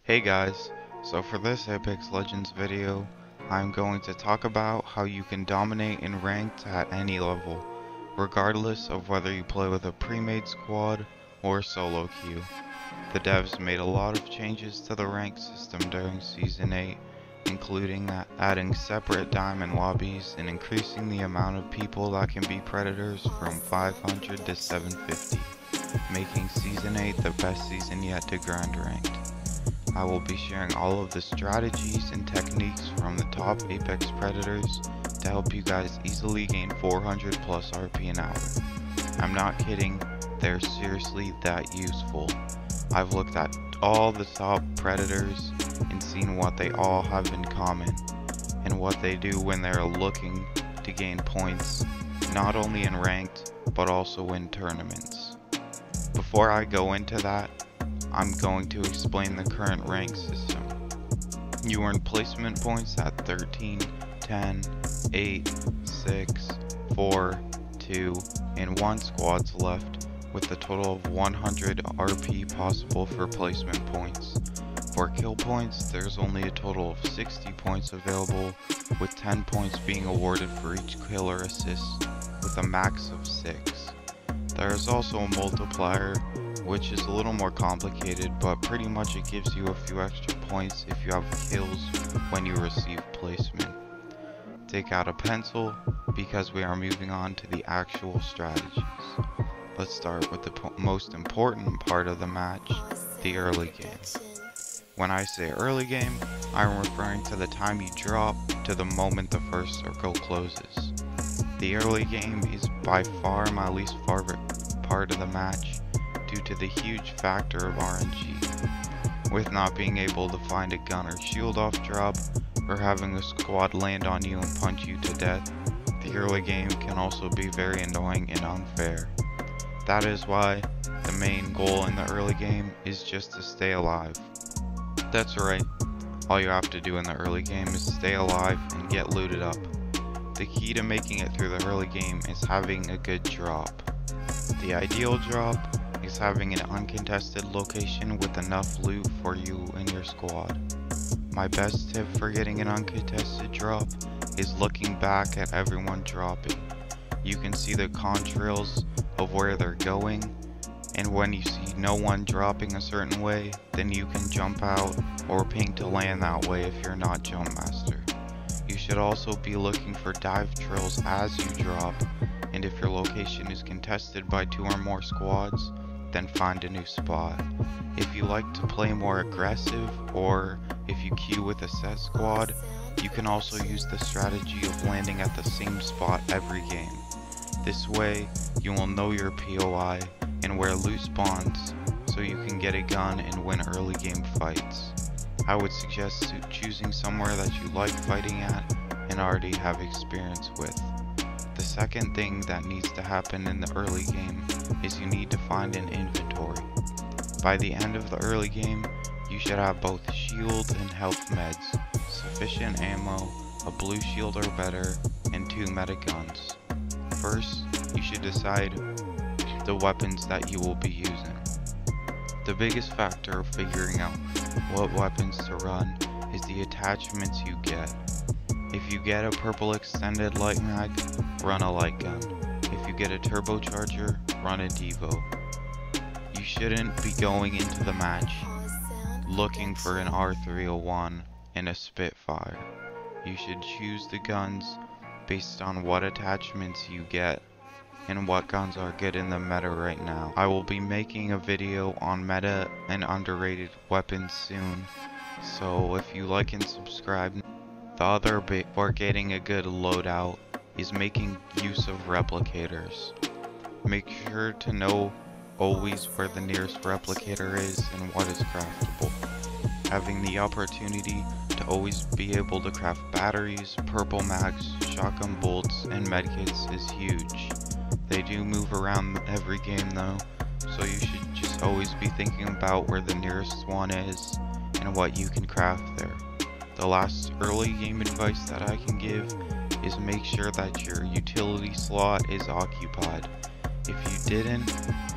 Hey guys, so for this Apex Legends video, I'm going to talk about how you can dominate in ranked at any level, regardless of whether you play with a pre-made squad or solo queue. The devs made a lot of changes to the rank system during Season 8, including adding separate diamond lobbies and increasing the amount of people that can be predators from 500 to 750, making Season 8 the best season yet to grind ranked. I will be sharing all of the strategies and techniques from the top Apex Predators to help you guys easily gain 400 plus RP an hour. I'm not kidding, they're seriously that useful. I've looked at all the top Predators and seen what they all have in common, and what they do when they're looking to gain points, not only in ranked, but also in tournaments. Before I go into that, I'm going to explain the current rank system. You earn placement points at 13, 10, 8, 6, 4, 2, and 1 squads left, with a total of 100 RP possible for placement points. For kill points, there's only a total of 60 points available, with 10 points being awarded for each kill or assist, with a max of 6. There is also a multiplier, which is a little more complicated, but pretty much it gives you a few extra points if you have kills when you receive placement. Take out a pencil, because we are moving on to the actual strategies. Let's start with the most important part of the match, the early game. When I say early game, I'm referring to the time you drop to the moment the first circle closes. The early game is by far my least favorite part of the match, due to the huge factor of RNG. With not being able to find a gun or shield off drop, or having a squad land on you and punch you to death, the early game can also be very annoying and unfair. That is why the main goal in the early game is just to stay alive. That's right, all you have to do in the early game is stay alive and get looted up. The key to making it through the early game is having a good drop. The ideal drop is having an uncontested location with enough loot for you and your squad. My best tip for getting an uncontested drop is looking back at everyone dropping. You can see the contrails of where they're going, and when you see no one dropping a certain way, then you can jump out or ping to land that way if you're not jump master. You should also be looking for dive trails as you drop, and if your location is contested by 2 or more squads, then find a new spot. If you like to play more aggressive, or if you queue with a set squad, you can also use the strategy of landing at the same spot every game. This way, you will know your POI and where loot spawns, so you can get a gun and win early game fights. I would suggest choosing somewhere that you like fighting at and already have experience with. The second thing that needs to happen in the early game is you need to find an inventory. By the end of the early game, you should have both shield and health meds, sufficient ammo, a blue shield or better, and 2 meta guns. First, you should decide the weapons that you will be using. The biggest factor of figuring out what weapons to run is the attachments you get. If you get a purple extended light mag, run a light gun. If you get a turbocharger, run a Devo. You shouldn't be going into the match looking for an R301 and a Spitfire. You should choose the guns based on what attachments you get and what guns are good in the meta right now. I will be making a video on meta and underrated weapons soon, so if you like and subscribe. The other bit for getting a good loadout is making use of replicators. Make sure to know always where the nearest replicator is and what is craftable. Having the opportunity to always be able to craft batteries, purple mags, shotgun bolts, and medkits is huge. They do move around every game though, so you should just always be thinking about where the nearest one is and what you can craft there. The last early game advice that I can give is make sure that your utility slot is occupied. If you didn't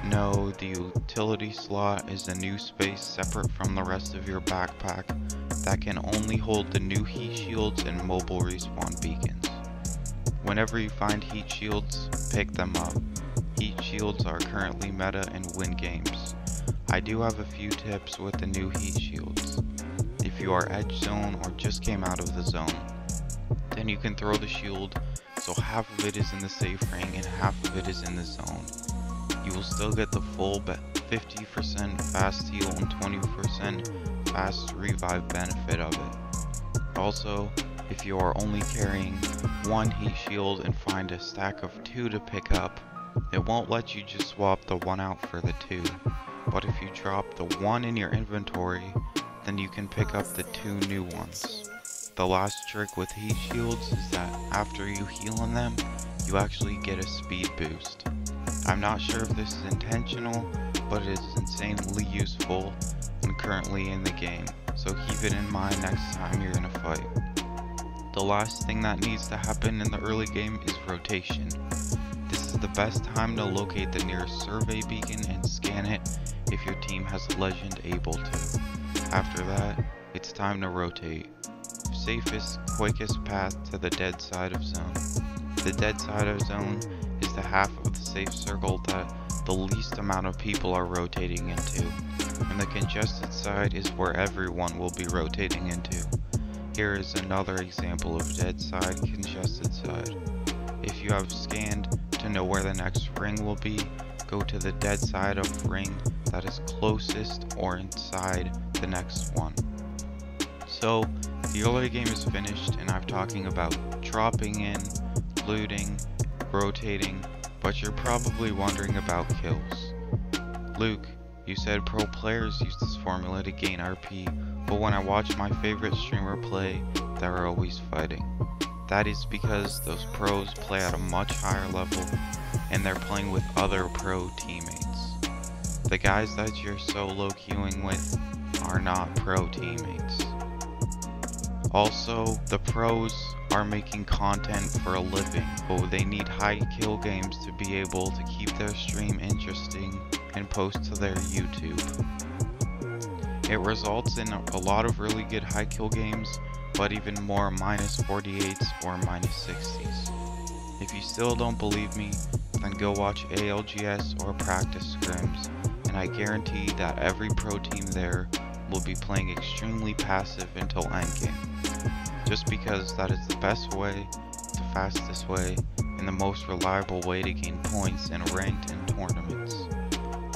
know, the utility slot is a new space separate from the rest of your backpack that can only hold the new heat shields and mobile respawn beacons. Whenever you find heat shields, pick them up. Heat shields are currently meta and win games. I do have a few tips with the new heat shields. If you are edge zone or just came out of the zone, then you can throw the shield so half of it is in the safe ring and half of it is in the zone. You will still get the full 50% fast heal and 20% fast revive benefit of it. Also, if you are only carrying one heat shield and find a stack of 2 to pick up, it won't let you just swap the 1 out for the 2. But if you drop the 1 in your inventory, then you can pick up the 2 new ones. The last trick with heat shields is that after you heal on them, you actually get a speed boost. I'm not sure if this is intentional, but it is insanely useful and currently in the game, so keep it in mind next time you're in a fight. The last thing that needs to happen in the early game is rotation. This is the best time to locate the nearest survey beacon and scan it if your team has a legend able to. After that, it's time to rotate. Safest, quickest path to the dead side of zone. The dead side of zone is the half of the safe circle that the least amount of people are rotating into, and the congested side is where everyone will be rotating into. Here is another example of dead side, congested side. If you have scanned to know where the next ring will be, go to the dead side of ring that is closest or inside the next one. So, the early game is finished and I'm talking about dropping in, looting, rotating, but you're probably wondering about kills. Luke, you said pro players use this formula to gain RP, but when I watch my favorite streamer play, they're always fighting. That is because those pros play at a much higher level and they're playing with other pro teammates. The guys that you're solo queuing with are not pro teammates. Also, the pros are making content for a living, but they need high kill games to be able to keep their stream interesting and post to their YouTube. It results in a lot of really good high kill games, but even more -48s or -60s. If you still don't believe me, then go watch ALGS or practice scrims, and I guarantee that every pro team there will be playing extremely passive until endgame, just because that is the best way, the fastest way, and the most reliable way to gain points in ranked and tournaments.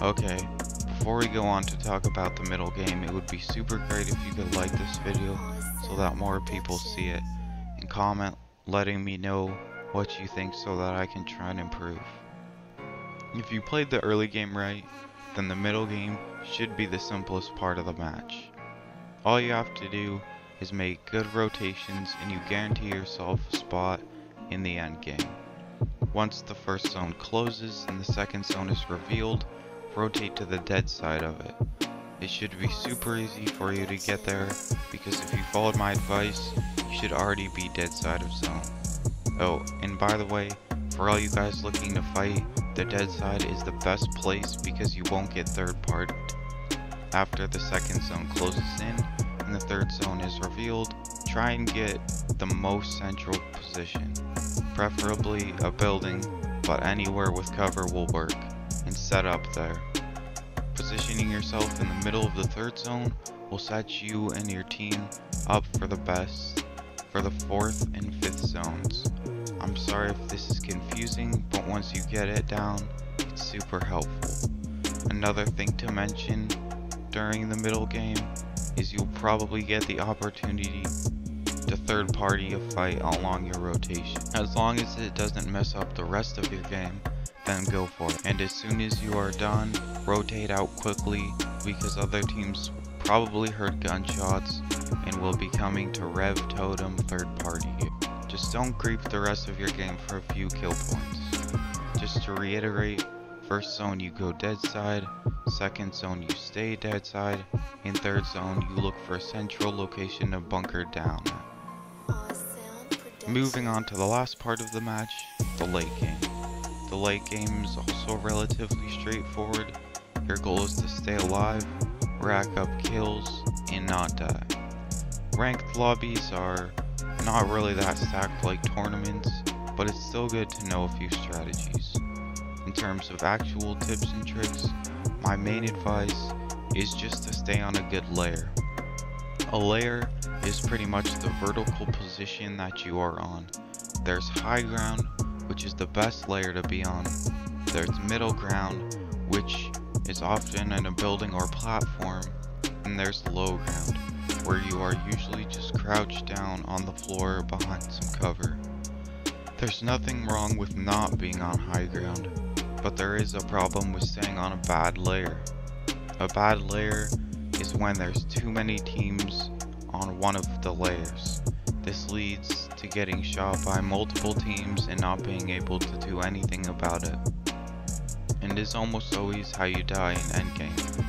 Okay, before we go on to talk about the middle game, it would be super great if you could like this video so that more people see it, and comment letting me know what you think so that I can try and improve. If you played the early game right, then the middle game should be the simplest part of the match. All you have to do is make good rotations and you guarantee yourself a spot in the end game. Once the first zone closes and the second zone is revealed, rotate to the dead side of it. It should be super easy for you to get there, because if you followed my advice, you should already be dead side of zone. Oh, and by the way, for all you guys looking to fight, the dead side is the best place because you won't get third partied. After the second zone closes in and the third zone is revealed, try and get the most central position, preferably a building, but anywhere with cover will work, and set up there. Positioning yourself in the middle of the third zone will set you and your team up for the best for the fourth and fifth zones. I'm sorry if this is confusing, but once you get it down, it's super helpful. Another thing to mention during the middle game is you'll probably get the opportunity to third party a fight along your rotation. As long as it doesn't mess up the rest of your game, then go for it. And as soon as you are done, rotate out quickly, because other teams probably heard gunshots and will be coming to rev totem third party you. Just don't creep the rest of your game for a few kill points. Just to reiterate, first zone you go dead side, second zone you stay dead side, in third zone you look for a central location to bunker down at. Moving on to the last part of the match, the late game. The late game is also relatively straightforward. Your goal is to stay alive, rack up kills, and not die. Ranked lobbies are not really that stacked like tournaments, but it's still good to know a few strategies. In terms of actual tips and tricks, my main advice is just to stay on a good layer. A layer is pretty much the vertical position that you are on. There's high ground, which is the best layer to be on. There's middle ground, which is often in a building or platform. And there's low ground, where you are usually just crouched down on the floor behind some cover. There's nothing wrong with not being on high ground, but there is a problem with staying on a bad layer. A bad layer is when there's too many teams on one of the layers. This leads to getting shot by multiple teams and not being able to do anything about it. And is almost always how you die in endgame.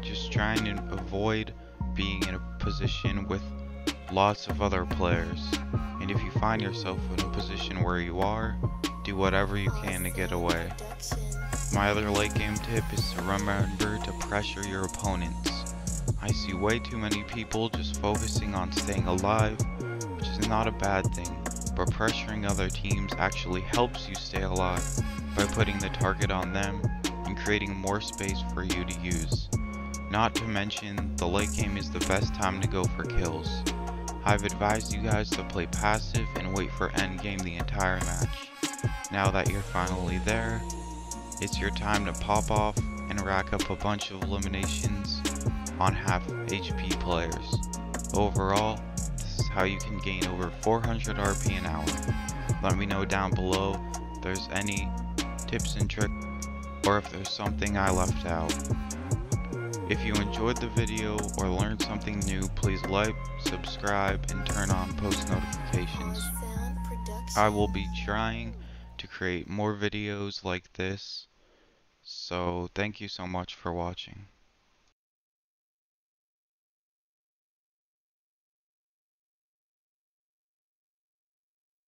Just trying to avoid being in a position with lots of other players. And if you find yourself in a position where you are, do whatever you can to get away. My other late game tip is to remember to pressure your opponents. I see way too many people just focusing on staying alive, which is not a bad thing, but pressuring other teams actually helps you stay alive by putting the target on them and creating more space for you to use. Not to mention, the late game is the best time to go for kills. I've advised you guys to play passive and wait for endgame the entire match. Now that you're finally there, it's your time to pop off and rack up a bunch of eliminations on half HP players. Overall, this is how you can gain over 400 RP an hour. Let me know down below if there's any tips and tricks or if there's something I left out. If you enjoyed the video or learned something new, please like, subscribe, and turn on post notifications. I will be trying to create more videos like this, so thank you so much for watching.